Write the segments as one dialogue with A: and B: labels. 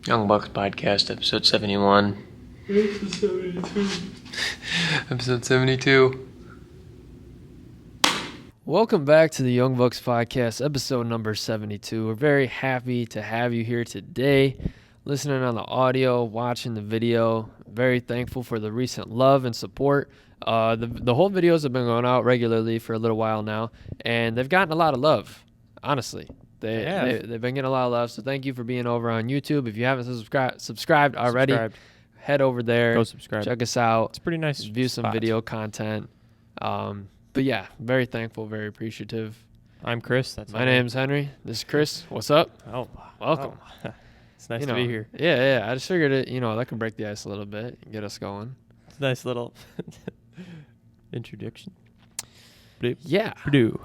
A: Young Bucks Podcast, episode 71.
B: Episode 72.
A: Episode 72.
C: Welcome back to the Young Bucks Podcast, episode number 72. We're very happy to have you here today, listening on the audio, watching the video. Very thankful for the recent love and support. The whole videos have been going out regularly for a little while now, and they've gotten a lot of love, honestly. They've been getting a lot of love, so thank you for being over on YouTube. If you haven't subscribed already, head over there.
B: Go subscribe.
C: Check us out.
B: It's pretty nice.
C: View some video content. But yeah, very thankful, very appreciative.
B: I'm Chris.
C: My name's Henry. This is Chris. What's up?
B: Oh,
C: Welcome.
B: Oh. It's nice to be here.
C: Yeah. I just figured it, that can break the ice a little bit and get us going.
B: It's a nice little introduction.
C: Yeah.
B: Dude.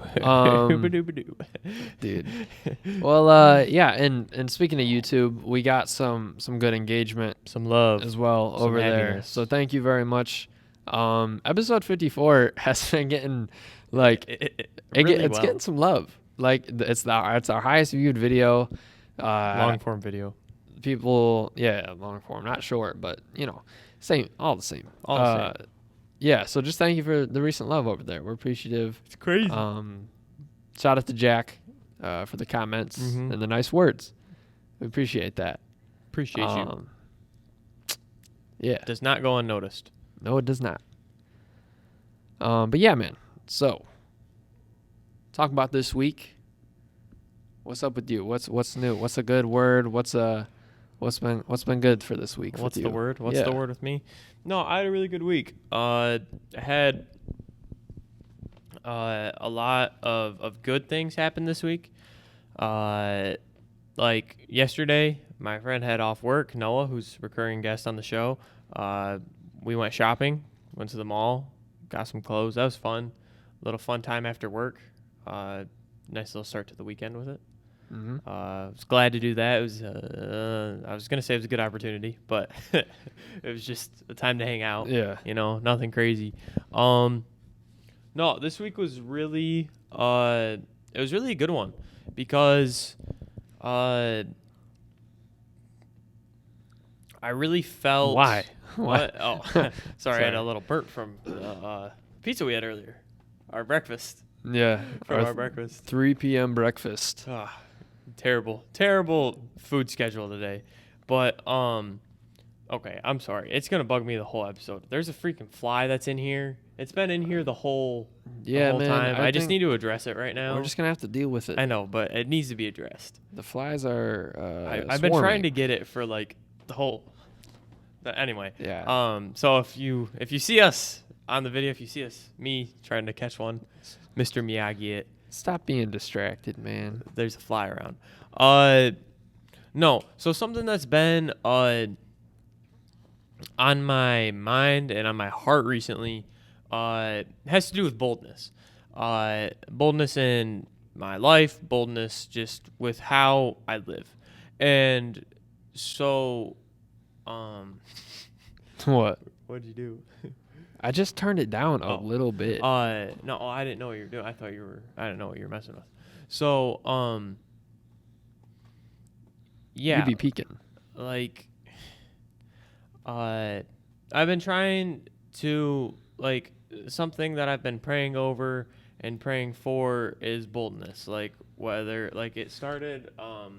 C: Well, yeah, and speaking of YouTube, we got some good engagement,
B: some love
C: as well over there. So thank you very much. Episode 54 has been getting it's getting some love. Like it's our highest viewed video.
B: Long form video.
C: People, long form, not short, but same, all the same.
B: All the same.
C: Yeah, so just thank you for the recent love over there. We're appreciative.
B: It's crazy.
C: Shout out to Jack for the comments and the nice words. We appreciate that.
B: Appreciate you.
C: Yeah.
B: Does not go unnoticed.
C: No, it does not. But yeah, man. So, talk about this week. What's up with you? What's new? What's a good word? What's been good for this week?
B: What's the word? What's the word with me? No, I had a really good week. I had a lot of good things happen this week. Like yesterday, my friend had off work, Noah, who's a recurring guest on the show. We went shopping, went to the mall, got some clothes. That was fun. A little fun time after work. Nice little start to the weekend with it. I was glad to do that. It was I was gonna say it was a good opportunity, but it was just a time to hang out.
C: Yeah,
B: nothing crazy. No, this week was really it was really a good one because I really felt
C: why.
B: What? Oh, sorry, I had
C: Sorry.
B: a little burp from pizza we had earlier. Our breakfast.
C: Yeah,
B: From our breakfast.
C: 3 p.m. breakfast.
B: Terrible food schedule today. But okay, I'm sorry. It's gonna bug me the whole episode. There's a freaking fly that's in here. It's been in here the whole time. I just need to address it right now.
C: We're just gonna have to deal with it.
B: I know, but it needs to be addressed.
C: The flies are.
B: I've been trying to get it for like the whole. Anyway.
C: Yeah.
B: So if you see us on the video, if you see us, me trying to catch one, Mr. Miyagi it.
C: Stop being distracted, man.
B: There's a fly around. No. So something that's been on my mind and on my heart recently has to do with boldness. Boldness in my life, boldness just with how I live. And so
C: What?
B: What'd you do?
C: I just turned it down a little bit.
B: No, I didn't know what you were doing. I didn't know what you were messing with. So, yeah.
C: You'd be peeking.
B: Like, I've been trying to, like, something that I've been praying over and praying for is boldness. Like, whether, like, it started a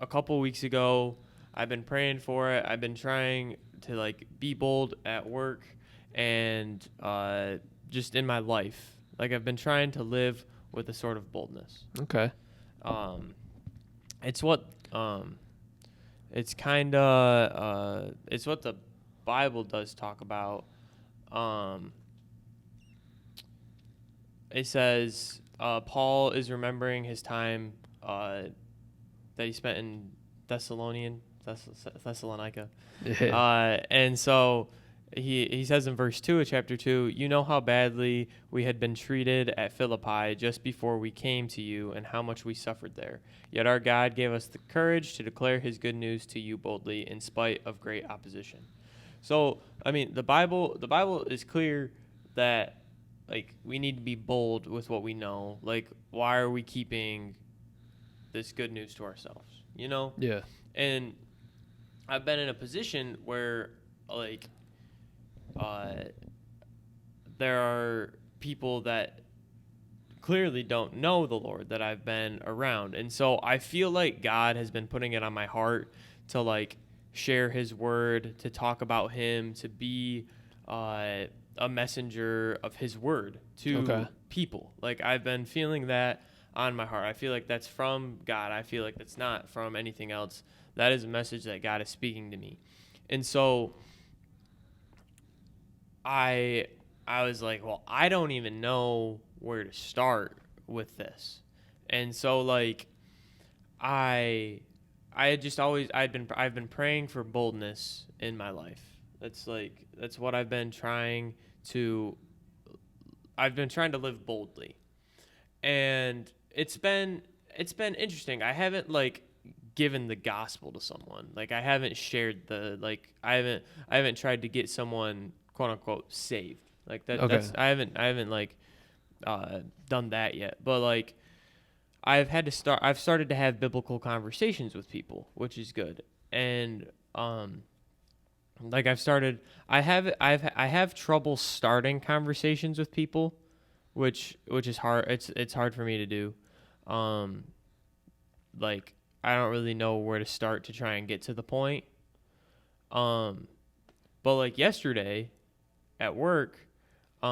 B: couple weeks ago. I've been praying for it. I've been trying to like be bold at work and just in my life. Like I've been trying to live with a sort of boldness.
C: Okay.
B: It's what it's kind of it's what the Bible does talk about. It says Paul is remembering his time that he spent in Thessalonica.
C: Yeah.
B: And so he says in verse 2 of chapter 2, you know how badly we had been treated at Philippi just before we came to you and how much we suffered there. Yet our God gave us the courage to declare his good news to you boldly in spite of great opposition. So, I mean, the Bible is clear that like we need to be bold with what we know. Like, why are we keeping this good news to ourselves? you know?
C: Yeah.
B: And I've been in a position where, like, there are people that clearly don't know the Lord that I've been around. And so I feel like God has been putting it on my heart to, like, share his word, to talk about him, to be a messenger of his word to people. Like, I've been feeling that on my heart. I feel like that's from God. I feel like that's not from anything else. That is a message that God is speaking to me. And so I was like, well, I don't even know where to start with this. And so, like, I had just always I've been praying for boldness in my life. That's what I've been trying to live boldly. And it's been interesting. I haven't, like, given the gospel to someone. Like, I haven't shared I haven't tried to get someone, quote unquote, saved. Like that.
C: Okay.
B: I haven't like done that yet. But, like, I've started to have biblical conversations with people, which is good. And like, I have trouble starting conversations with people, which is hard. It's hard for me to do. Like, I don't really know where to start to try and get to the point. But, like, yesterday at work, we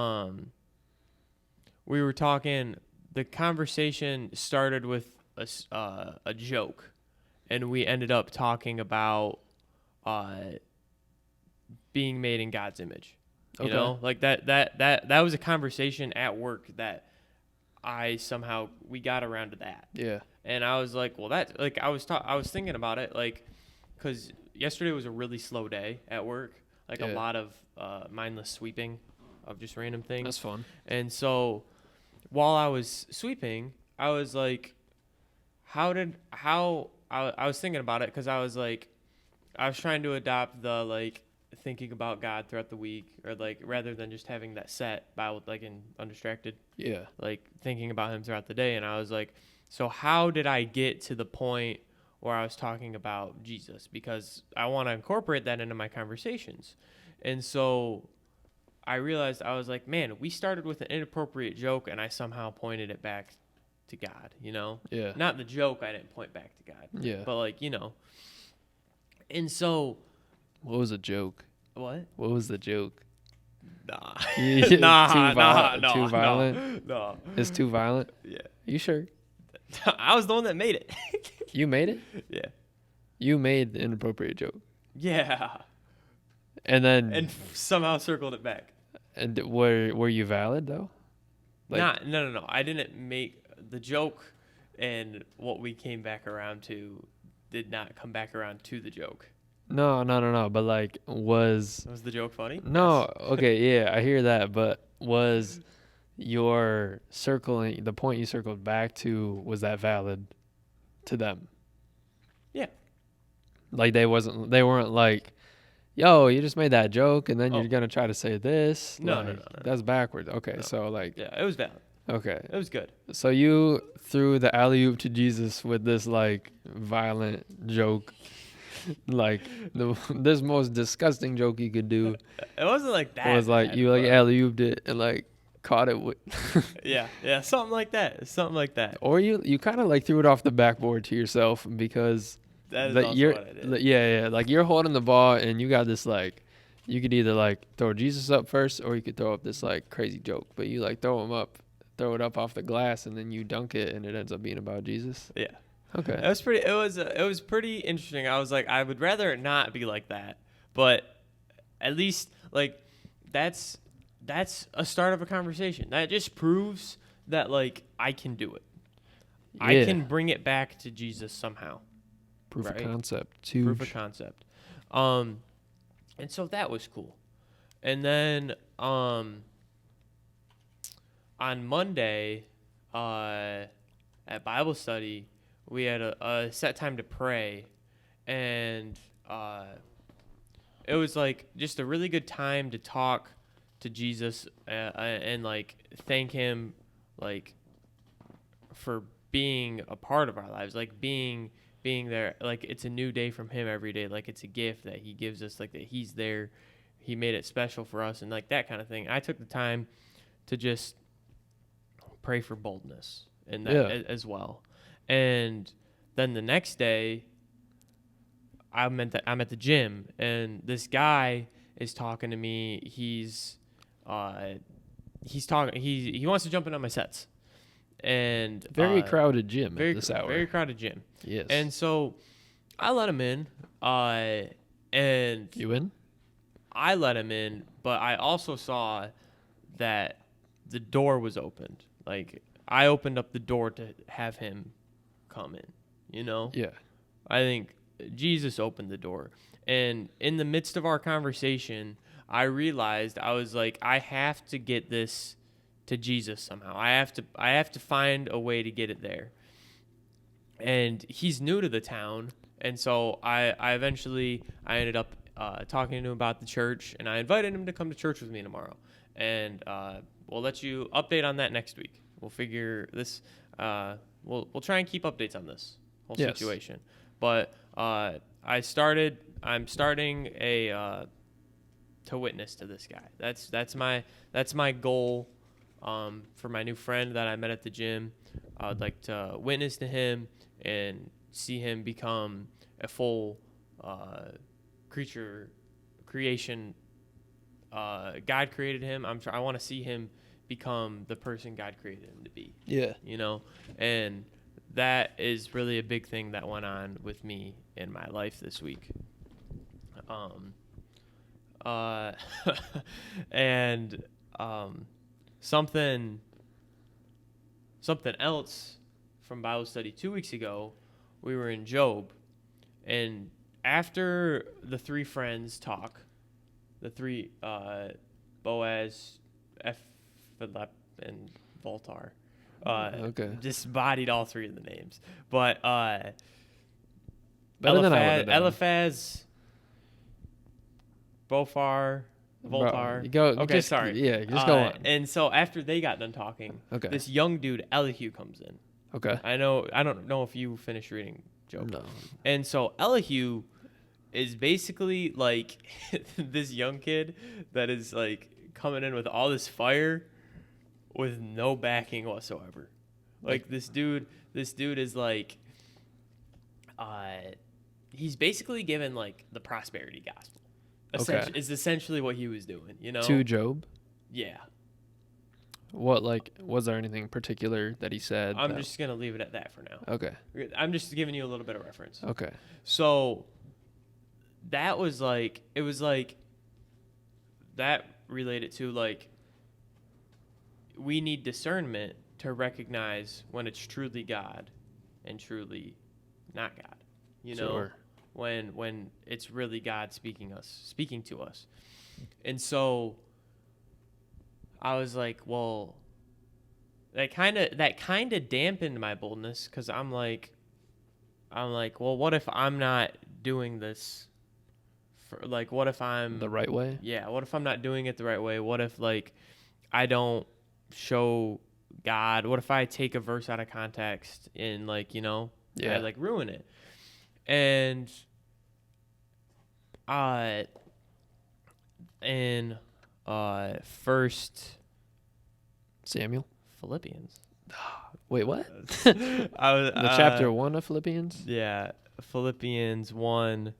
B: were talking. The conversation started with a joke, and we ended up talking about being made in God's image. You know, like that was a conversation at work that we got around to that.
C: Yeah.
B: And I was like, well, that, like, I was thinking about it, like, because yesterday was a really slow day at work, like, a lot of mindless sweeping of just random things.
C: That's fun.
B: And so while I was sweeping, I was like, I was thinking about it, because I was like, I was trying to adopt the, like, thinking about God throughout the week, or, like, rather than just having that set Bible, like, in Undistracted.
C: Yeah.
B: Like, thinking about him throughout the day. And I was like, so how did I get to the point where I was talking about Jesus? Because I want to incorporate that into my conversations. And so I realized, I was like, man, we started with an inappropriate joke, and I somehow pointed it back to God, you know?
C: Yeah.
B: Not the joke, I didn't point back to God.
C: Yeah.
B: But, like, you know. And so.
C: What was a joke?
B: What?
C: What was the joke?
B: Nah.
C: Too
B: Too
C: violent?
B: No.
C: It's too violent?
B: Yeah.
C: You sure?
B: I was the one that made it.
C: You made it?
B: Yeah.
C: You made the inappropriate joke.
B: Yeah.
C: And
B: somehow circled it back.
C: And were you valid though? Like,
B: No. I didn't make the joke, and what we came back around to did not come back around to the joke.
C: No. But, like, was
B: the joke funny?
C: No.
B: Yes.
C: Okay. Yeah, I hear that. But was your circling, the point you circled back to, was that valid to them?
B: Yeah.
C: Like, they weren't like, yo, you just made that joke, and then you're gonna try to say this.
B: No,
C: like,
B: no.
C: That's backwards. Okay,
B: No.
C: so, like,
B: Yeah, it was valid.
C: Okay.
B: It was good.
C: So you threw the alley-oop to Jesus with this, like, violent joke, like this most disgusting joke you could do.
B: It wasn't like that.
C: It was like
B: bad,
C: you, like, alley-ooped it and, like, caught it with.
B: Yeah, something like that.
C: Or you kind of, like, threw it off the backboard to yourself, because
B: that is also what I did.
C: Yeah, like, you're holding the ball and you got this, like, you could either, like, throw Jesus up first, or you could throw up this, like, crazy joke, but you, like, throw it up off the glass, and then you dunk it, and it ends up being about Jesus.
B: Yeah.
C: Okay.
B: It was pretty interesting. I was like, I would rather it not be like that, but at least, like, that's a start of a conversation. That just proves that, like, I can do it. Yeah. I can bring it back to Jesus somehow.
C: Proof
B: right?
C: of concept.
B: Proof of concept. And so that was cool. And then on Monday at Bible study, we had a set time to pray, and it was, like, just a really good time to talk to Jesus and, like, thank him, like, for being a part of our lives, like, being being there, like it's a new day from him every day. Like it's a gift that he gives us, like that he's there. He made it special for us and like that kind of thing. I took the time to just pray for boldness and that as well. And then the next day I'm at the gym and this guy is talking to me. He's talking. He wants to jump in on my sets, and
C: Very crowded gym at this hour.
B: Very crowded gym.
C: Yes.
B: And so I let him in. And
C: you in?
B: I let him in, but I also saw that the door was opened. Like I opened up the door to have him come in. You know?
C: Yeah.
B: I think Jesus opened the door. And in the midst of our conversation, I realized I was like, I have to get this to Jesus somehow. I have to find a way to get it there. And he's new to the town, and so I ended up talking to him about the church, and I invited him to come to church with me tomorrow. And we'll let you update on that next week. We'll figure this. We'll try and keep updates on this whole situation. But I'm starting to witness to this guy. That's my goal for my new friend that I met at the gym. I would like to witness to him and see him become a full creation. God created him. I want to see him become the person God created him to be.
C: Yeah.
B: You know, and that is really a big thing that went on with me in my life this week. And something else from Bible study 2 weeks ago, we were in Job, and after the three friends talk, the three Boaz, Philip, and Voltar, just bodied all three of the names, but
C: better than I would have done.
B: Eliphaz, Voltar.
C: Bro, sorry. Yeah, just go on.
B: And so after they got done talking, this young dude Elihu comes in.
C: Okay.
B: I don't know if you finished reading Job.
C: No.
B: And so Elihu is basically like this young kid that is like coming in with all this fire with no backing whatsoever. Like this dude is like he's basically given like the prosperity gospel. Is essentially what he was doing, you know?
C: To Job?
B: Yeah.
C: What, like, was there anything particular that he said?
B: I'm just going to leave it at that for now.
C: Okay.
B: I'm just giving you a little bit of reference.
C: Okay.
B: So that was like, it was like, that related to like, we need discernment to recognize when it's truly God and truly not God, you know?
C: Sure.
B: When it's really God speaking to us. And so I was like, well, that kind of dampened my boldness, because I'm like, well, what if I'm not doing this what if I'm
C: the right way?
B: Yeah, what if I'm not doing it the right way? What if like I don't show God? What if I take a verse out of context and like, you know, I like ruin it? And in First
C: Samuel?
B: Philippians.
C: Wait, what?
B: The
C: chapter 1 of Philippians?
B: Yeah, Philippians 1:14.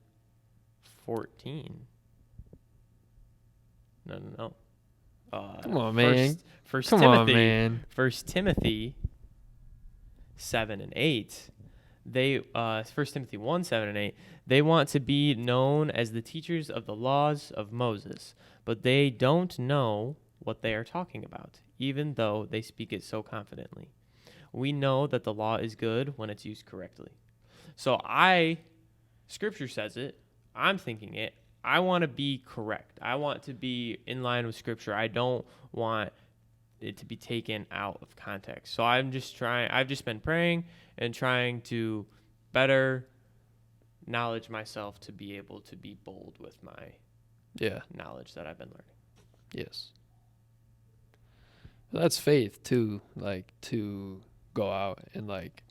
B: No.
C: Come on, man.
B: First
C: Come
B: Timothy,
C: on, man.
B: 1 Timothy 7 and 8. 1 Timothy 1, 7 and 8, they want to be known as the teachers of the laws of Moses, but they don't know what they are talking about, even though they speak it so confidently. We know that the law is good when it's used correctly. So Scripture says it, I'm thinking it, I want to be correct. I want to be in line with Scripture. I don't want it to be taken out of context. So I've just been praying and trying to better knowledge myself to be able to be bold with my knowledge that I've been learning.
C: Yes. Well, that's faith too, like to go out and like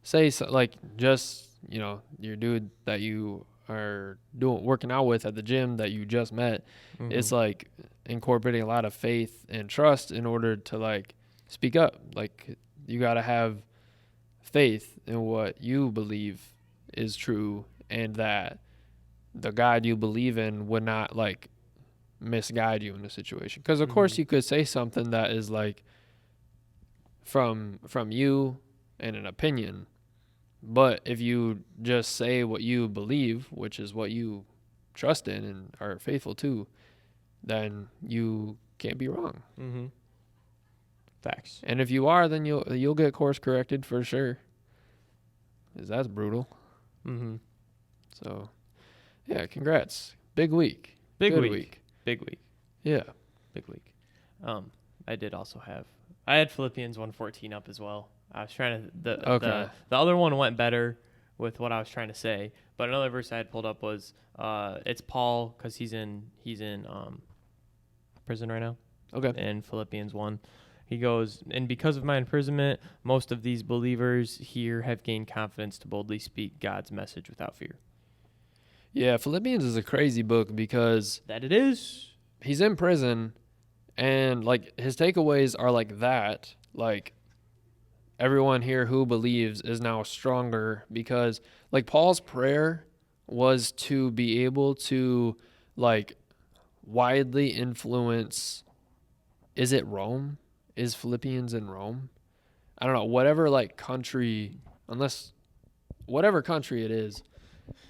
C: say so, like just your dude that you are working out with at the gym that you just met.
B: Mhm.
C: It's like incorporating a lot of faith and trust in order to like speak up. Like you got to have faith in what you believe is true, and that the God you believe in would not like misguide you in a situation. Because of course you could say something that is like from you and an opinion, but if you just say what you believe, which is what you trust in and are faithful to, then you can't be wrong.
B: Mm-hmm. Facts.
C: And if you are, then you'll get course corrected for sure. 'Cause that's brutal.
B: Mm-hmm.
C: So, yeah, congrats. Big week.
B: Big
C: Good
B: week. Big week.
C: Yeah.
B: Big week. I did also I had Philippians 1:14 up as well. I was trying to the other one went better with what I was trying to say, but another verse I had pulled up was it's Paul, because he's in prison right now.
C: Okay.
B: In Philippians 1, he goes, and because of my imprisonment, most of these believers here have gained confidence to boldly speak God's message without fear.
C: Yeah, Philippians is a crazy book because
B: That it is.
C: he's in prison, and like his takeaways are like that. Like everyone here who believes is now stronger, because like Paul's prayer was to be able to like widely influence. Is it Rome? Is Philippians in Rome? I don't know. Whatever like country, whatever country it is,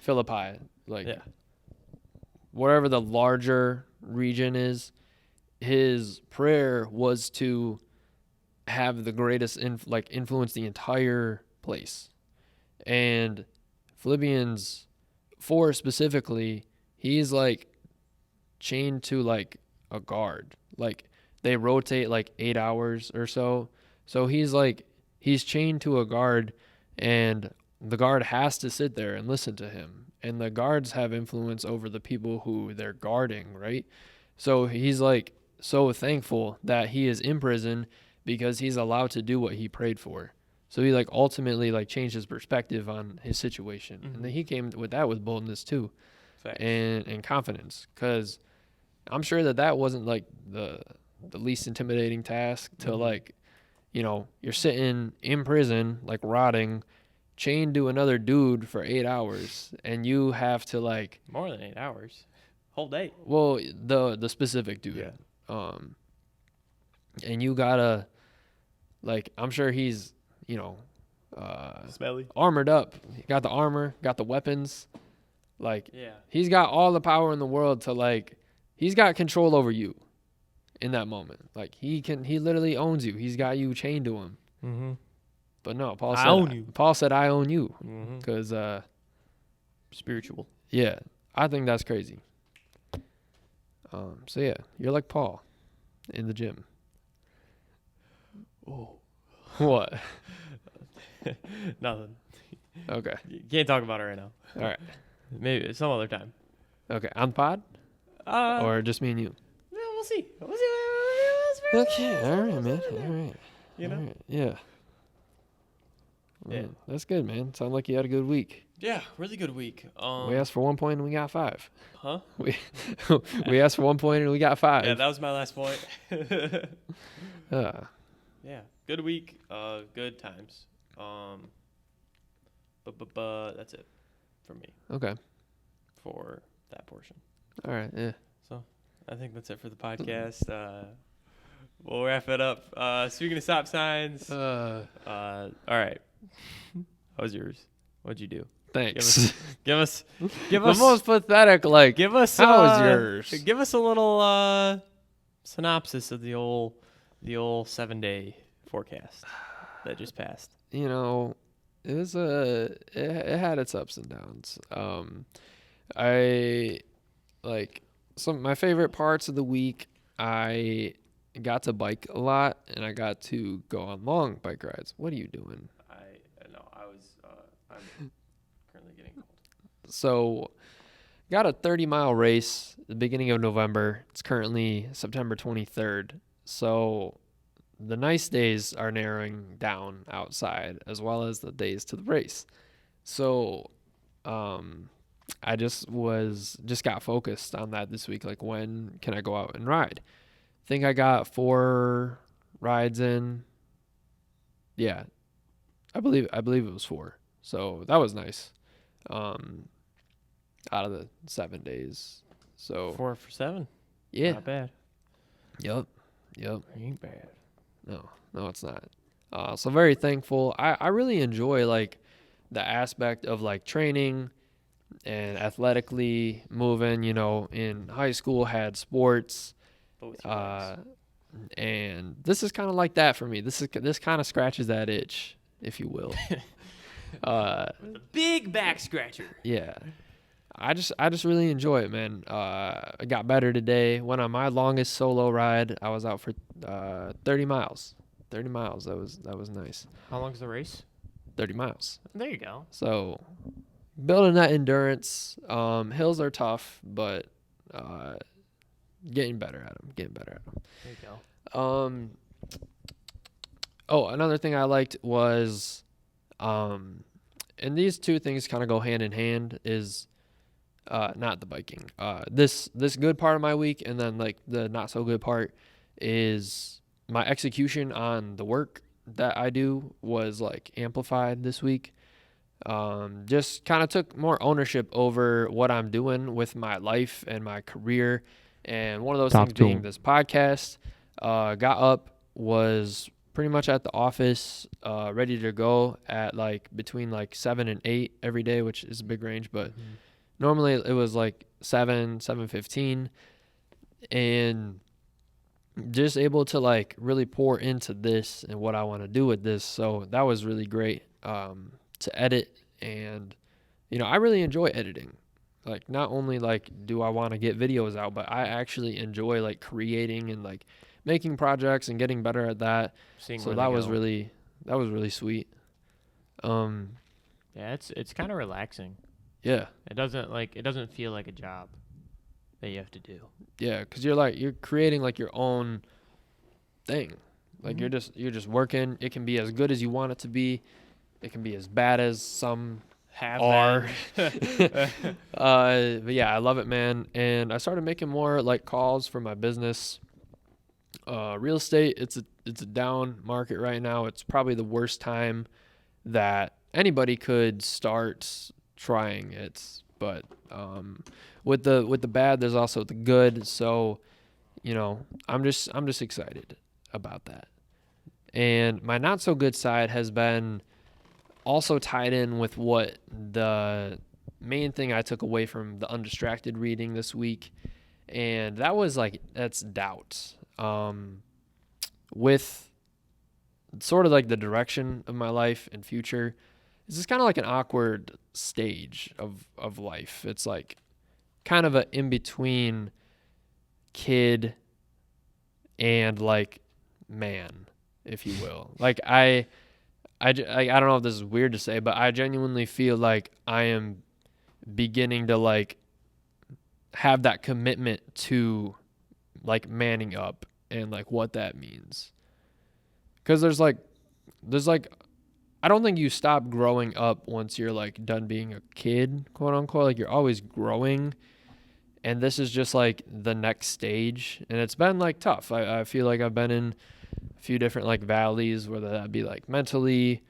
C: Philippi, like
B: Yeah.
C: whatever the larger region is, his prayer was to have the greatest influence the entire place. And Philippians 4 specifically, he's like chained to like a guard. Like they rotate like 8 hours or so. So he's chained to a guard, and the guard has to sit there and listen to him. And the guards have influence over the people who they're guarding, right? So he's like so thankful that he is in prison because he's allowed to do what he prayed for. So he like ultimately like changed his perspective on his situation.
B: Mm-hmm.
C: And then he came with that with boldness too.
B: Facts.
C: And confidence, because I'm sure that wasn't like the least intimidating task to like, you're sitting in prison, like rotting, chained to another dude for 8 hours, and you have to like
B: More than 8 hours. Whole day.
C: well, the specific dude.
B: Yeah.
C: And you gotta like, I'm sure he's,
B: Smelly.
C: armored up. He got the armor, got the weapons. Like
B: Yeah.
C: he's got all the power in the world to like, he's got control over you in that moment. Like he literally owns you. He's got you chained to him.
B: Mm-hmm.
C: But no, Paul
B: I
C: said,
B: own you.
C: Paul said, I own you.
B: Mm-hmm.
C: Because,
B: Spiritual.
C: yeah, I think that's crazy. So yeah, you're like Paul in the gym.
B: Oh.
C: What?
B: Nothing.
C: Okay.
B: You can't talk about it right now.
C: All right.
B: Maybe some other time.
C: Okay. On the pod? Or just me and you?
B: Yeah, we'll see.
C: Okay. All right, man. All right.
B: You know?
C: All right. Yeah.
B: Yeah.
C: Man, that's good, man. Sound like you had a good week.
B: Yeah, really good week.
C: We asked for 1 point and we got 5.
B: Huh?
C: We asked for 1 point and we got 5.
B: Yeah, that was my last point.
C: Uh,
B: Yeah, good week. Good times. But that's it for me
C: okay.
B: for that portion.
C: All right. Yeah.
B: So I think that's it for the podcast. We'll wrap it up. Speaking of stop signs. All right. How was yours? What'd you do?
C: Thanks.
B: Give us
C: The most pathetic, like,
B: give us
C: how was yours?
B: Give us a little synopsis of the old 7-day forecast that just passed.
C: It was it had its ups and downs. I like my favorite parts of the week. I got to bike a lot, and I got to go on long bike rides. What are you doing? I'm currently getting cold. So, got a 30-mile race at the beginning of November. It's currently September 23rd. So, the nice days are narrowing down outside, as well as the days to the race. So, I just got focused on that this week. Like, when can I go out and ride? I think I got 4 rides in. Yeah, I believe it was 4. So that was nice. Out of the 7 days. So
B: 4 for 7.
C: yeah,
B: Not bad.
C: yep.
B: Ain't bad.
C: No, it's not. So very thankful. I really enjoy like the aspect of like training and athletically moving. You know, in high school had sports,
B: Both your legs.
C: and this is kind of like that for me. This kind of scratches that itch, if you will.
B: The big back scratcher.
C: Yeah. I just really enjoy it, man. I got better today. Went on my longest solo ride. I was out for 30 miles. 30 miles. That was nice.
B: How long's the race?
C: 30 miles.
B: There you go.
C: So building that endurance. Hills are tough, but getting better at them.
B: There you go.
C: Oh, another thing I liked was, and these two things kind of go hand in hand, is not the biking. This good part of my week, and then like the not so good part is my execution on the work that I do was like amplified this week. Just kind of took more ownership over what I'm doing with my life and my career. And one of those things being this podcast. Got up, was pretty much at the office, ready to go at like between like 7 and 8 every day, which is a big range, but normally it was like 7:15, and just able to like really pour into this and what I want to do with this. So that was really great to edit, and I really enjoy editing. Like, not only like do I want to get videos out, but I actually enjoy like creating and like making projects and getting better at that. So that was really sweet.
B: Yeah, it's kind of relaxing.
C: Yeah.
B: It doesn't feel like a job that you have to do.
C: Yeah, because you're creating like your own thing. Like you're just working. It can be as good as you want it to be. It can be as bad as some are. But yeah, I love it, man. And I started making more like calls for my business. Real estate, it's a down market right now. It's probably the worst time that anybody could start trying it. But with the bad, there's also the good. So, I'm just excited about that. And my not so good side has been also tied in with what the main thing I took away from the Undistracted reading this week, and that's doubt. With sort of like the direction of my life and future, it's just kind of like an awkward stage of life. It's like kind of an in-between kid and like man, if you will. Like I don't know if this is weird to say, but I genuinely feel like I am beginning to like have that commitment to like manning up and like what that means. Because there's like I don't think you stop growing up once you're like done being a kid, quote unquote. Like, you're always growing, and this is just like the next stage, and it's been like tough. I feel like I've been in a few different like valleys, whether that be like mentally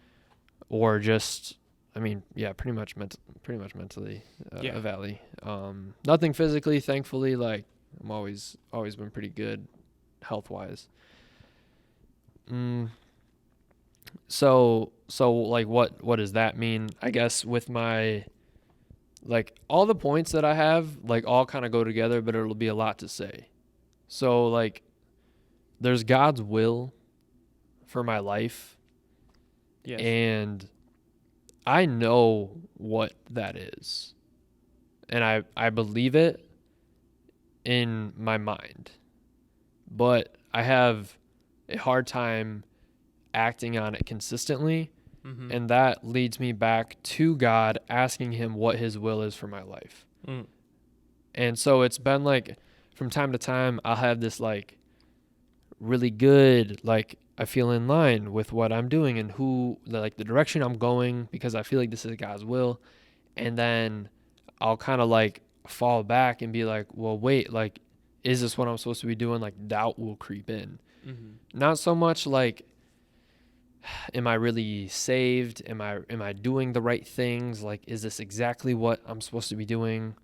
C: or just, pretty much mentally a valley. Nothing physically, thankfully. Like, I'm always been pretty good health wise. So like what does that mean? I guess with my like all the points that I have like all kind of go together, but it'll be a lot to say. So like there's God's will for my life.
B: Yes.
C: And I know what that is. And I believe it in my mind. But I have a hard time acting on it consistently.
B: Mm-hmm.
C: And that leads me back to God, asking him what his will is for my life. And so it's been like, from time to time, I'll have this like really good like I feel in line with what I'm doing and the direction I'm going, because I feel like this is God's will. And then I'll kind of like fall back and be like, well, wait, like, is this what I'm supposed to be doing? Like, doubt will creep in.
B: Mm-hmm.
C: Not so much like, am I really saved? Am I doing the right things? Like, is this exactly what I'm supposed to be doing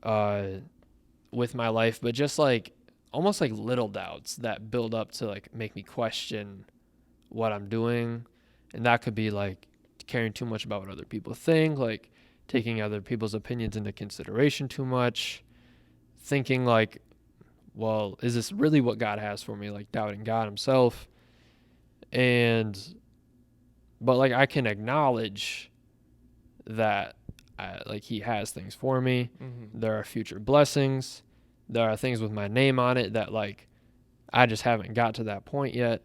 C: with my life? But just like almost like little doubts that build up to like make me question what I'm doing. And that could be like caring too much about what other people think, like taking other people's opinions into consideration too much, thinking like, well, is this really what God has for me? Like doubting God himself. But like I can acknowledge that like he has things for me.
B: Mm-hmm.
C: There are future blessings. There are things with my name on it that like I just haven't got to that point yet.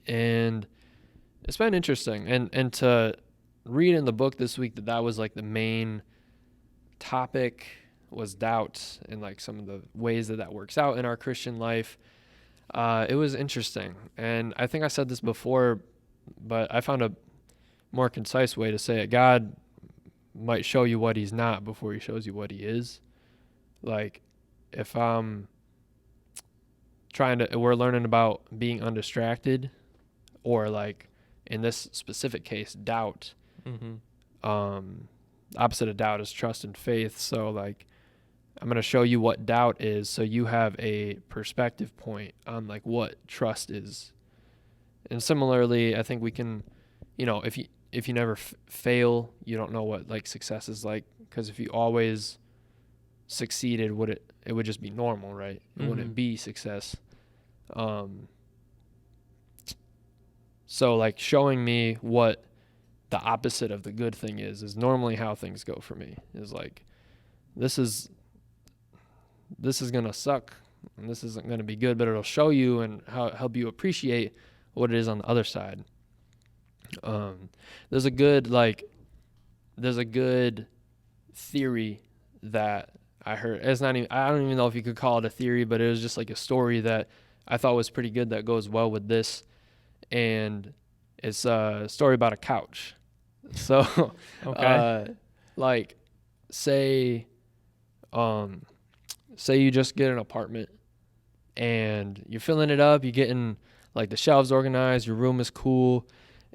C: And it's been interesting. And to read in the book this week that was like the main topic was doubt and like some of the ways that works out in our Christian life. It was interesting. And I think I said this before, but I found a more concise way to say it. God might show you what he's not before he shows you what he is. Like if I'm we're learning about being undistracted, or like in this specific case, doubt.
B: Mm-hmm.
C: Opposite of doubt is trust and faith. So like I'm going to show you what doubt is, so you have a perspective point on like what trust is. And similarly, I think we can, if you never fail, you don't know what like success is like, because if you always succeeded, it would just be normal, right? It wouldn't be success. So like showing me what the opposite of the good thing is normally how things go for me. Is like, this is going to suck and this isn't going to be good, but it'll show you and help you appreciate what it is on the other side. There's a good theory that I heard. I don't even know if you could call it a theory, but it was just like a story that I thought was pretty good that goes well with this. And it's a story about a couch. So,
B: Okay.
C: like say you just get an apartment and you're filling it up, you're getting like the shelves organized, your room is cool,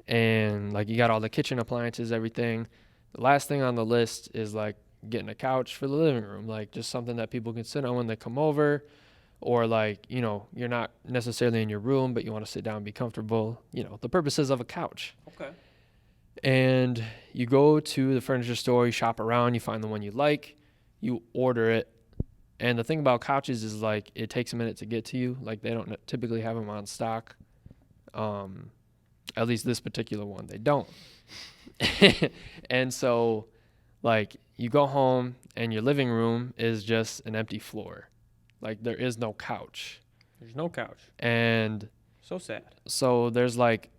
C: and like you got all the kitchen appliances, everything. The last thing on the list is like getting a couch for the living room, like just something that people can sit on when they come over, or like, you're not necessarily in your room, but you want to sit down and be comfortable, the purposes of a couch.
B: Okay.
C: And you go to the furniture store, you shop around, you find the one you like, you order it. And the thing about couches is like it takes a minute to get to you. Like they don't typically have them on stock. At least this particular one, they don't. And so like you go home and your living room is just an empty floor. Like there is no couch.
B: There's no couch.
C: And
B: so sad.
C: So there's like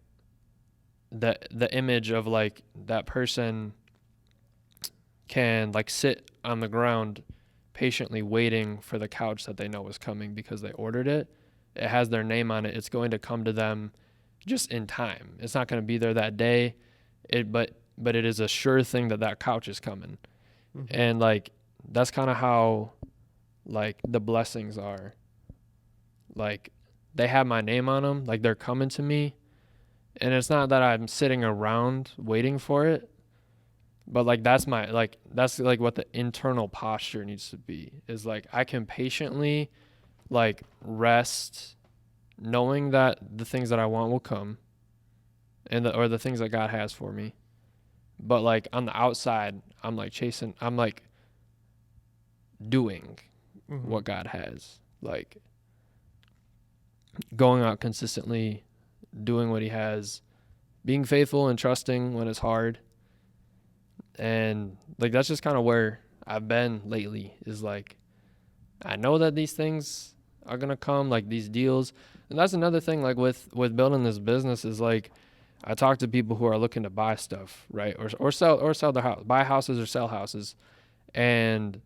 C: the image of like that person can like sit on the ground patiently waiting for the couch that they know is coming because they ordered it. It has their name on it. It's going to come to them just in time. It's not going to be there that day. But it is a sure thing that couch is coming. Mm-hmm. And like that's kind of how like the blessings are. Like they have my name on them, like they're coming to me. And it's not that I'm sitting around waiting for it, but like that's what the internal posture needs to be, is like I can patiently like rest knowing that the things that I want will come, or the things that God has for me. But like on the outside, I'm like doing what God has, like going out consistently, doing what he has, being faithful and trusting when it's hard. And like that's just kind of where I've been lately, is like I know that these things are gonna come, like these deals. And that's another thing, like with building this business, is like I talk to people who are looking to buy stuff, right, or sell their house, buy houses or sell houses, and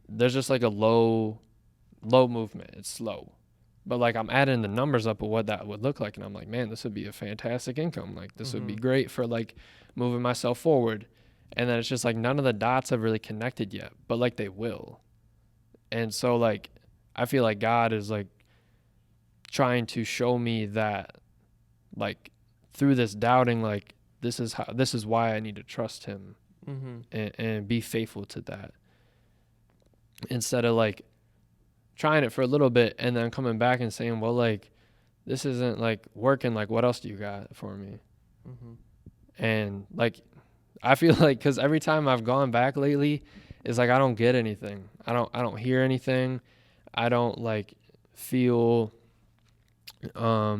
C: there's just like a low movement. It's slow. But like I'm adding the numbers up of what that would look like, and I'm like, man, this would be a fantastic income. Like this would be great for like moving myself forward. And then it's just like none of the dots have really connected yet, but like they will. And so like I feel like God is like trying to show me that like through this doubting, like this is why I need to trust him and be faithful to that. Instead of like trying it for a little bit and then coming back and saying, well, like this isn't like working, like what else do you got for me? And like I feel like because every time I've gone back lately, it's like I don't get anything. I don't hear anything. I don't like feel I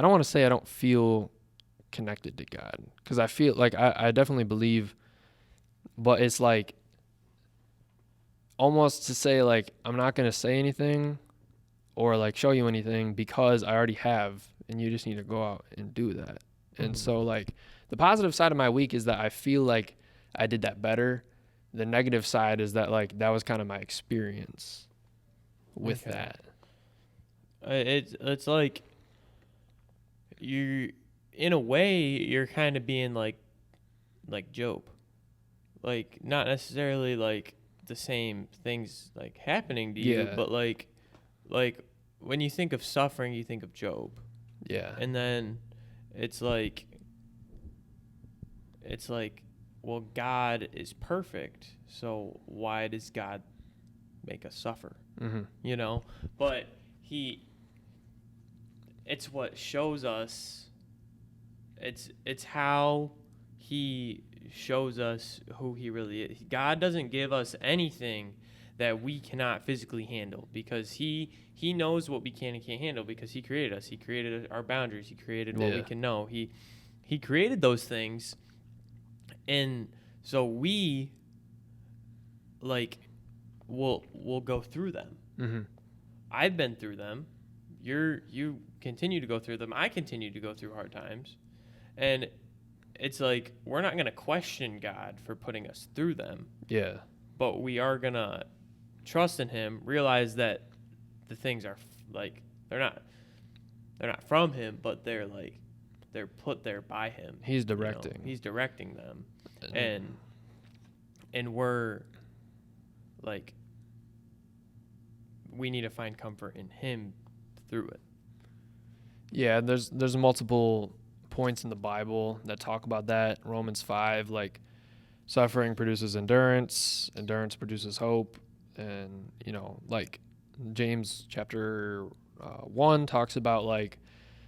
C: don't want to say I don't feel connected to God, because I feel like I definitely believe, but it's like almost to say like I'm not going to say anything or like show you anything because I already have, and you just need to go out and do that. And so like the positive side of my week is that I feel like I did that better. The negative side is that like that was kind of my experience with that.
B: It's like you, in a way, you're kind of being like Job, like not necessarily like the same things like happening to you, but like when you think of suffering, you think of Job.
C: Yeah.
B: And then it's like, well, God is perfect, so why does God make us suffer? You know, but it's what shows us. It's how he shows us who he really is. God doesn't give us anything that we cannot physically handle, because he knows what we can and can't handle, because he created us. He created our boundaries. He created what we can know. He created those things, and so we like we'll go through them. I've been through them. You continue to go through them. I continue to go through hard times. And it's like, we're not going to question God for putting us through them.
C: Yeah.
B: But we are going to trust in him, realize that the things are like, they're not from him, but they're put there by him.
C: He's directing.
B: You know? He's directing them. And we're like, we need to find comfort in him through it.
C: Yeah, there's multiple points in the Bible that talk about that. Romans 5, like suffering produces endurance produces hope, and you know, like James chapter 1 talks about like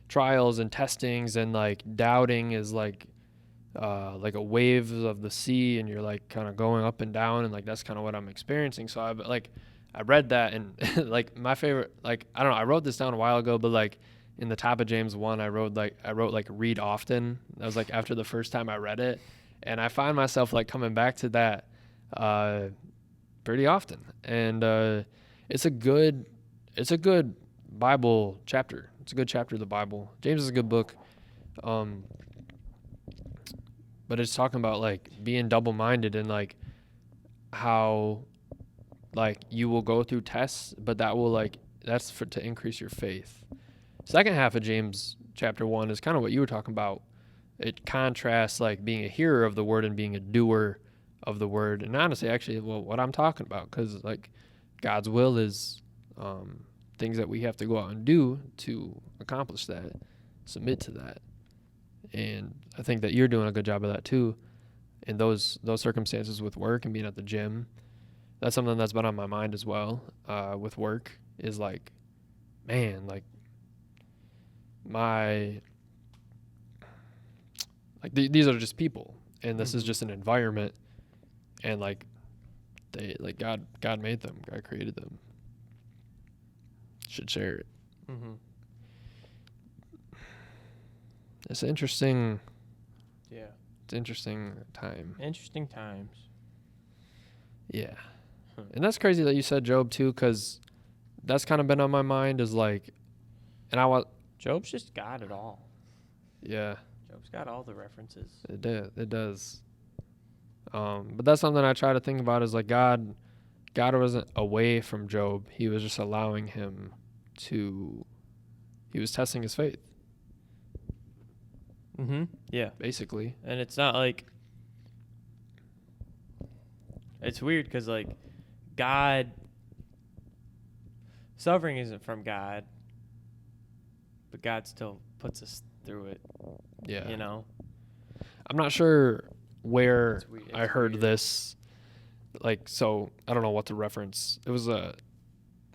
C: trials and testings, and like doubting is like a wave of the sea, and you're like kind of going up and down, and like that's kind of what I'm experiencing. So I read that, and like my favorite, like I don't know, I wrote this down a while ago, but like in the top of James 1, I wrote read often. That was like after the first time I read it, and I find myself like coming back to that pretty often. And it's a good Bible chapter. It's a good chapter of the Bible. James is a good book. But it's talking about like being double-minded, and like how like you will go through tests, but that will like that's to increase your faith. Second half of James chapter 1 is kind of what you were talking about. It contrasts like being a hearer of the word and being a doer of the word. And honestly, actually, well, what I'm talking about, because like God's will is things that we have to go out and do to accomplish that, submit to that. And I think that you're doing a good job of that too. In those circumstances with work and being at the gym, that's something that's been on my mind as well. With work is like, man, like these are just people, and this is just an environment, and like they like God made them, God created them. Should share it. It's interesting.
B: Yeah.
C: It's interesting time.
B: Interesting times.
C: Yeah. And that's crazy that you said Job too, because that's kind of been on my mind, is like, and I want
B: Job's just got it all.
C: Yeah.
B: Job's got all the references.
C: It does. But that's something I try to think about, is like God God wasn't away from Job. He was just allowing him to, he was testing his faith,
B: Yeah.
C: basically.
B: And it's not like, it's weird because, like, God, suffering isn't from God, but God still puts us through it,
C: Yeah.
B: you know?
C: I'm not sure where
B: It's weird.
C: I heard this. Like, so I don't know what to reference. It was a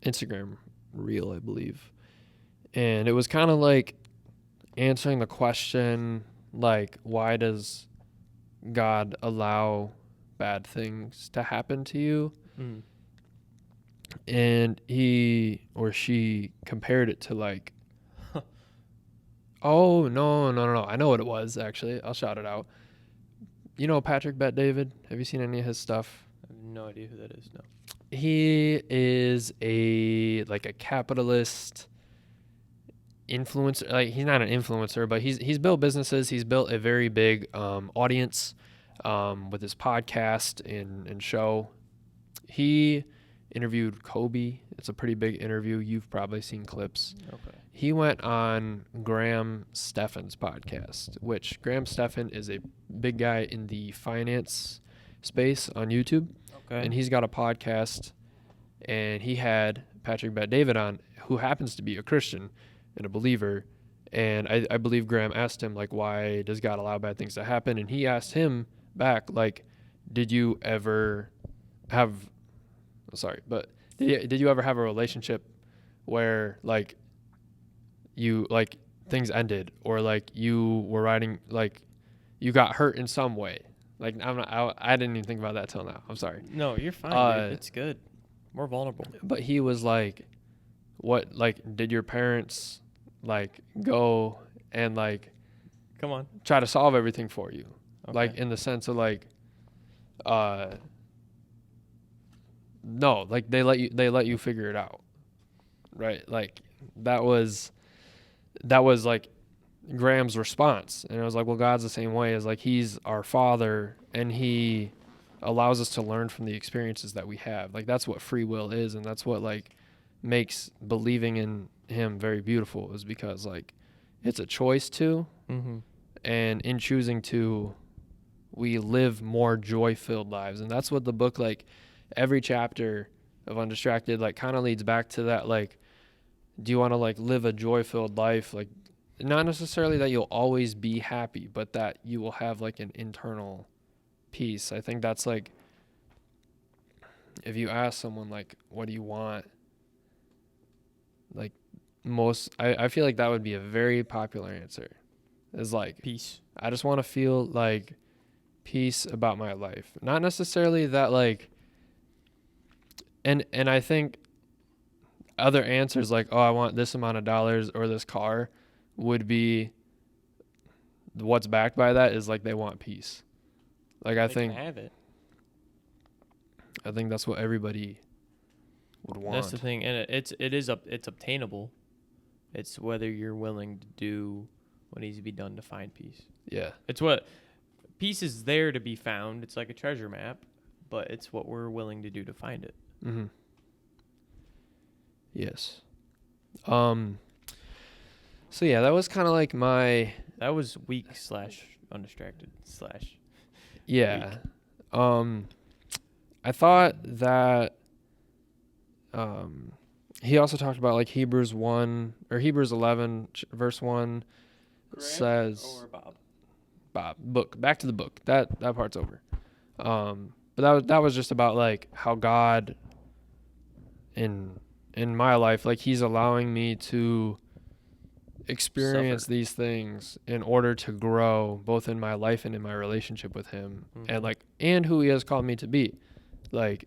C: Instagram reel, I believe. And it was kind of like answering the question, like, why does God allow bad things to happen to you?
B: Mm.
C: And he or she compared it to like, oh, no. I know what it was, actually. I'll shout it out. You know Patrick Bet-David? Have you seen any of his stuff?
B: I have no idea who that is, no.
C: He is a capitalist influencer. Like, he's not an influencer, but he's built businesses. He's built a very big audience with his podcast and show. He interviewed Kobe. It's a pretty big interview. You've probably seen clips.
B: Okay.
C: He went on Graham Stephan's podcast, which Graham Stephan is a big guy in the finance space on YouTube.
B: Okay.
C: And he's got a podcast, and he had Patrick Bet-David on, who happens to be a Christian and a believer. And I believe Graham asked him, like, why does God allow bad things to happen? And he asked him back, like, did you ever have a relationship where, like, you, like, things ended, or like you were riding, like, you got hurt in some way? Like, I didn't even think about that till now. I'm sorry.
B: No, you're fine, dude. It's good. More vulnerable.
C: But he was like, what, like, did your parents, like, go and, like,
B: Come on.
C: try to solve everything for you?
B: Okay.
C: Like, in the sense of, like, no, like, they let you figure it out. Right? Like, that was like Graham's response. And it was like, well, God's the same way, as like, he's our father, and he allows us to learn from the experiences that we have. Like, that's what free will is, and that's what, like, makes believing in him very beautiful, is because, like, it's a choice to, and in choosing to, we live more joy-filled lives. And that's what the book, like, every chapter of Undistracted, like, kind of leads back to that. Like, do you want to, like, live a joy-filled life? Like, not necessarily that you'll always be happy, but that you will have, like, an internal peace. I think that's, like, if you ask someone, like, what do you want? Like, I feel like that would be a very popular answer. Is like,
B: peace.
C: I just want to feel, like, peace about my life. Not necessarily that, like, and I think other answers, like, oh, I want this amount of dollars or this car, would be, what's backed by that is, like, they want peace. Like, I
B: They
C: think
B: can have it.
C: that's what everybody would want.
B: That's the thing, and it's obtainable. It's whether you're willing to do what needs to be done to find peace.
C: Yeah.
B: It's what peace is there to be found. It's like a treasure map, but it's what we're willing to do to find it.
C: Mm-hmm. Yes. So yeah, that was kind of like my.
B: That was weak / undistracted /
C: Yeah. Weak. I thought that. He also talked about, like, Hebrews 11 verse 1 says.
B: Or Bob.
C: Book. Back to the book. That part's over. But that was just about, like, how God in my life, like, he's allowing me to experience these things in order to grow both in my life and in my relationship with him, and who he has called me to be. Like,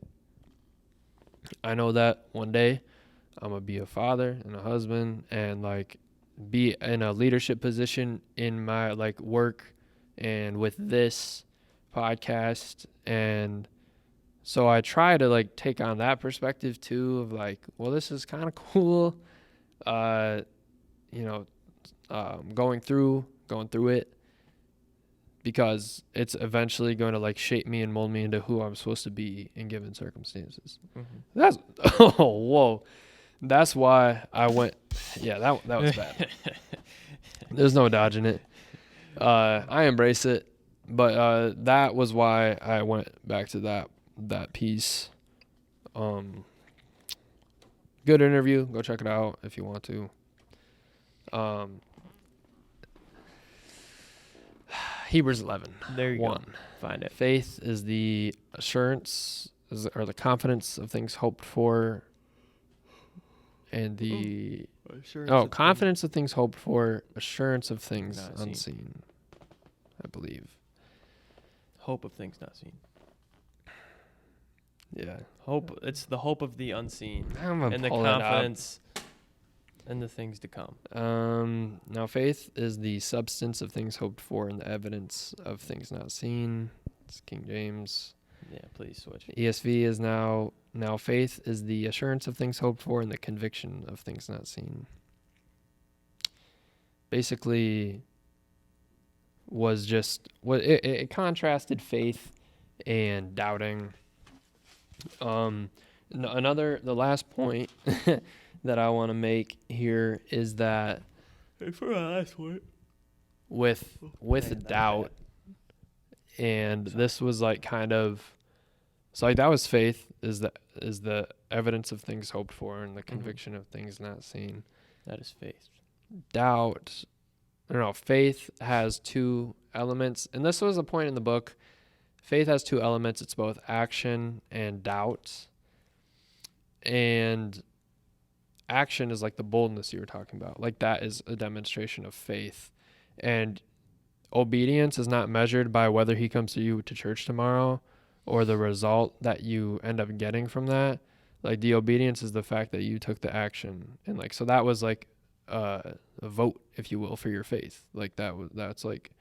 C: I know that one day I'm gonna be a father and a husband, and, like, be in a leadership position in my, like, work and with this podcast. And so I try to, like, take on that perspective too, of, like, well, this is kind of cool, going through it, because it's eventually going to like shape me and mold me into who I'm supposed to be in given circumstances. That's whoa. That's why I went. Yeah, that was bad. There's no dodging it. I embrace it, but that was why I went back to that piece. Good interview. Go check it out if you want to. Hebrews 11.
B: There you
C: 1.
B: go. Find it.
C: Faith is the assurance or the confidence of things hoped for, and the confidence of things hoped for, assurance of things
B: Not
C: unseen. I believe.
B: Hope of things not seen.
C: Yeah.
B: Hope. It's the hope of the unseen
C: I'm gonna
B: and the
C: pull that up.
B: confidence and the things to come.
C: Now faith is the substance of things hoped for and the evidence of things not seen. It's King James.
B: Yeah, please switch.
C: ESV is now faith is the assurance of things hoped for and the conviction of things not seen. Basically was just what it contrasted faith and doubting. The last point that I want to make here is that
B: For our last point.
C: with doubt, and this was like kind of, so like that was faith is the evidence of things hoped for and the conviction of things not seen.
B: That is faith.
C: Doubt, faith has two elements, and this was a point in the book. Faith has two elements. It's both action and doubt. And action is like the boldness you were talking about. Like that is a demonstration of faith. And obedience is not measured by whether he comes to you to church tomorrow or the result that you end up getting from that. Like the obedience is the fact that you took the action. And like, so that was like a vote, if you will, for your faith. Like that's like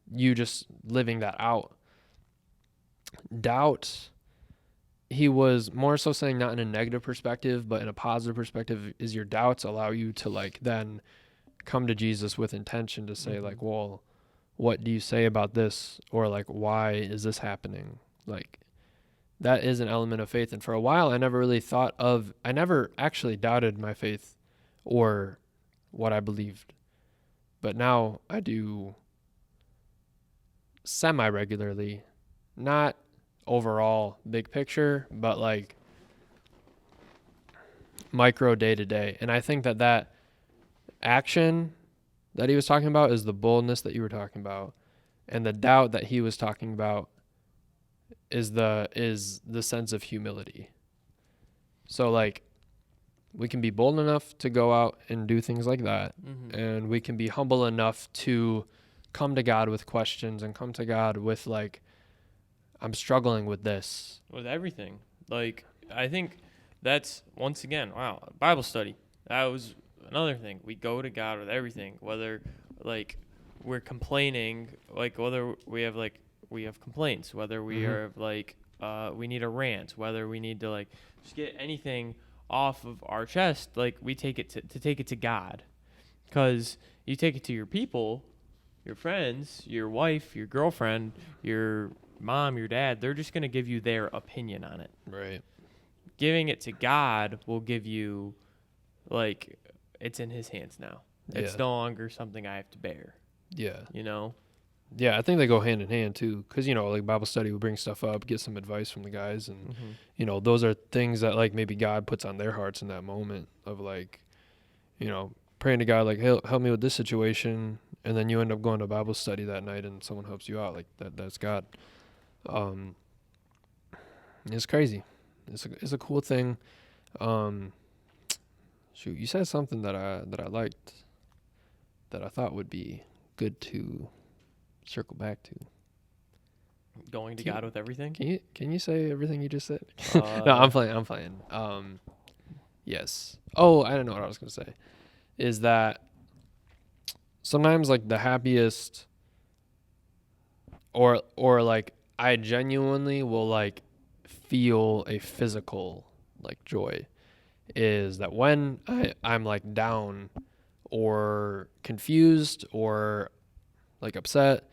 C: you just living that out. Doubt, he was more so saying not in a negative perspective, but in a positive perspective, is your doubts allow you to like then come to Jesus with intention to say like, well, what do you say about this? Or like, why is this happening? Like that is an element of faith. And for a while, I never actually doubted my faith or what I believed. But now I do semi-regularly, not overall big picture, but like micro day to day. And I think that action that he was talking about is the boldness that you were talking about, and the doubt that he was talking about is the sense of humility. So like we can be bold enough to go out and do things like that, and we can be humble enough to come to God with questions and come to God with like, I'm struggling with this.
B: With everything. Like, I think that's, once again, wow, Bible study. That was another thing. We go to God with everything, whether, like, we're complaining, like, whether we have complaints, whether we are, like, we need a rant, whether we need to, like, just get anything off of our chest, like, we take it to take it to God. Because you take it to your people, your friends, your wife, your girlfriend, your mom, your dad, they're just going to give you their opinion on it.
C: Right.
B: Giving it to God will give you, like, it's in his hands now. It's no longer something I have to bear.
C: Yeah.
B: You know?
C: Yeah, I think they go hand in hand too, because like Bible study will bring stuff up, get some advice from the guys, and those are things that like maybe God puts on their hearts in that moment of like, praying to God like, hey, help me with this situation, and then you end up going to Bible study that night and someone helps you out. Like that's God. It's crazy. It's a cool thing. Shoot, you said something that I liked, that I thought would be good to circle back to.
B: Going to God with everything?
C: Can you say everything you just said? No, I'm playing. Yes. Oh, I don't know what I was gonna say. Is that sometimes like the happiest, or like I genuinely will like feel a physical like joy, is that when I'm like down or confused or like upset,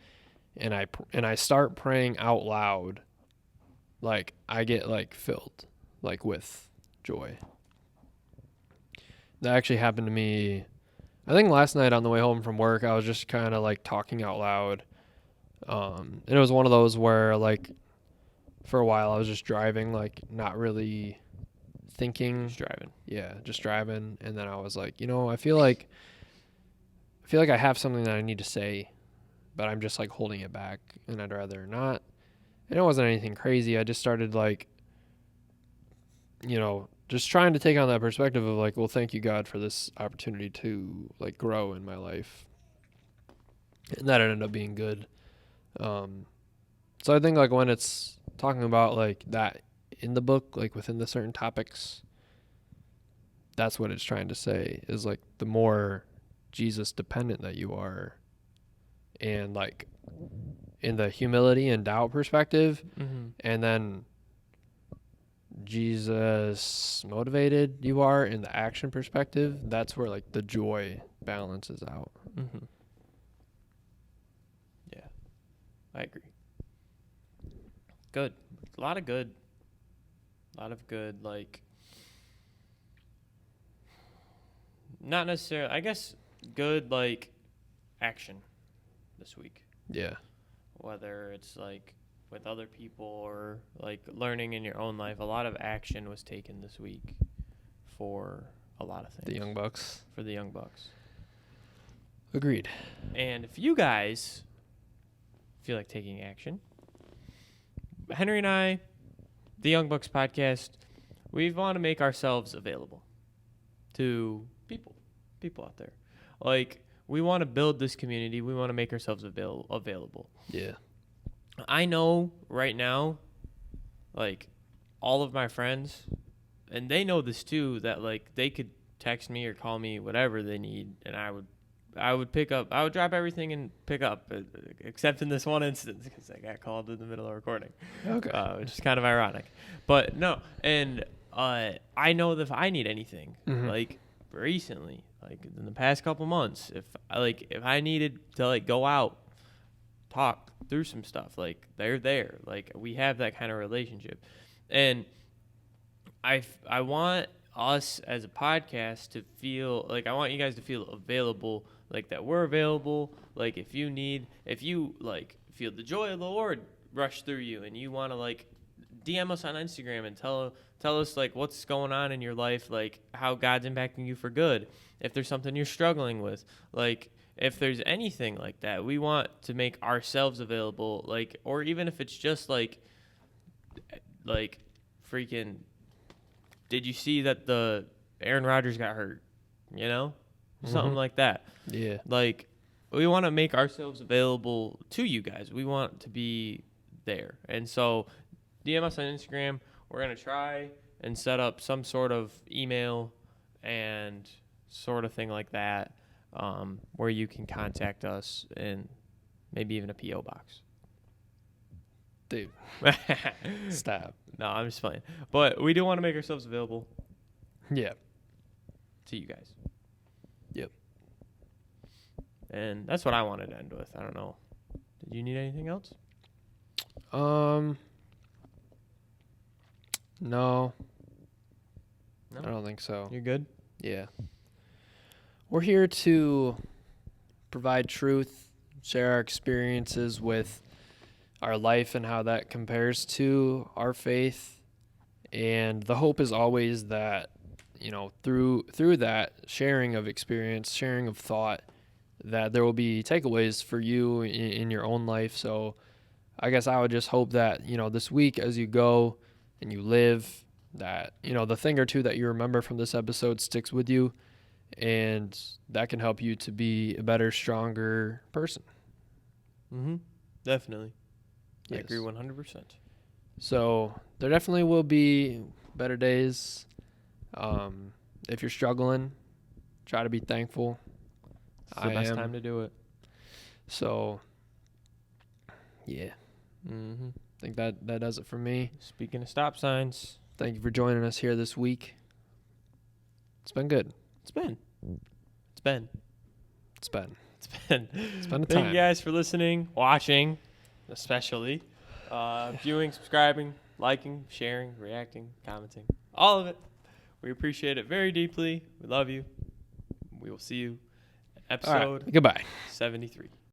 C: and I start praying out loud, like I get like filled like with joy. That actually happened to me. I think last night on the way home from work, I was just kind of like talking out loud. And it was one of those where like for a while I was just driving, like not really thinking.
B: Just driving.
C: Yeah, just driving. And then I was like, I feel like I have something that I need to say, but I'm just like holding it back, and I'd rather not. And it wasn't anything crazy. I just started like, just trying to take on that perspective of like, well, thank you, God, for this opportunity to like grow in my life. And that ended up being good. So I think like when it's talking about like that in the book, like within the certain topics, that's what it's trying to say is like the more Jesus dependent that you are, and like in the humility and doubt perspective, and then Jesus motivated you are in the action perspective, that's where like the joy balances out.
B: Yeah, I agree. Good. A lot of good, like, not necessarily, I guess, good, like, action this week.
C: Yeah.
B: Whether it's, like, with other people or, like, learning in your own life. A lot of action was taken this week for a lot of things.
C: The Young Bucks.
B: For the Young Bucks.
C: Agreed.
B: And if you guys feel like taking action, Henry and I, the Young Bucks podcast, we want to make ourselves available to people out there. Like, we want to build this community. We want to make ourselves available.
C: Yeah.
B: I know right now, like, all of my friends, and they know this too, that, like, they could text me or call me, whatever they need, and I would pick up. I would drop everything and pick up, except in this one instance because I got called in the middle of recording.
C: Okay.
B: Which is kind of ironic. But no, and I know that if I need anything, like recently, like in the past couple months, if I needed to like go out, talk through some stuff, like they're there. Like we have that kind of relationship, and I want us as a podcast to feel like, I want you guys to feel available, like that we're available. Like if you like feel the joy of the Lord rush through you and you want to like DM us on Instagram and tell us like what's going on in your life, like how God's impacting you for good. If there's something you're struggling with, like if there's anything like that, we want to make ourselves available. Like, or even if it's just like freaking, did you see that the Aaron Rodgers got hurt? You know, something like that.
C: Yeah.
B: Like, we want to make ourselves available to you guys. We want to be there. And so DM us on Instagram. We're going to try and set up some sort of email and sort of thing like that, where you can contact us, and maybe even a P.O. box.
C: Dude. Stop.
B: No, I'm just playing. But we do want to make ourselves available.
C: Yeah.
B: To you guys.
C: Yep.
B: And that's what I wanted to end with. I don't know. Did you need anything else?
C: No.
B: No?
C: I don't think so.
B: You're good?
C: Yeah. We're here to provide truth, share our experiences with our life and how that compares to our faith. And the hope is always that, through that sharing of experience, sharing of thought, that there will be takeaways for you in your own life. So I guess I would just hope that, this week as you go and you live, that, the thing or two that you remember from this episode sticks with you, and that can help you to be a better, stronger person.
B: Definitely.
C: Yes.
B: I agree 100%.
C: So there definitely will be better days. If you're struggling, try to be thankful.
B: It's the best time to do it.
C: So, yeah. I think that does it for me.
B: Speaking of stop signs.
C: Thank you for joining us here this week. It's been good.
B: It's been. been
C: a
B: thank
C: time.
B: you guys for listening, watching, especially, viewing, subscribing, liking, sharing, reacting, commenting, all of it. We appreciate it very deeply. We love you. We will see you
C: All right.
B: episode
C: Goodbye.
B: 73.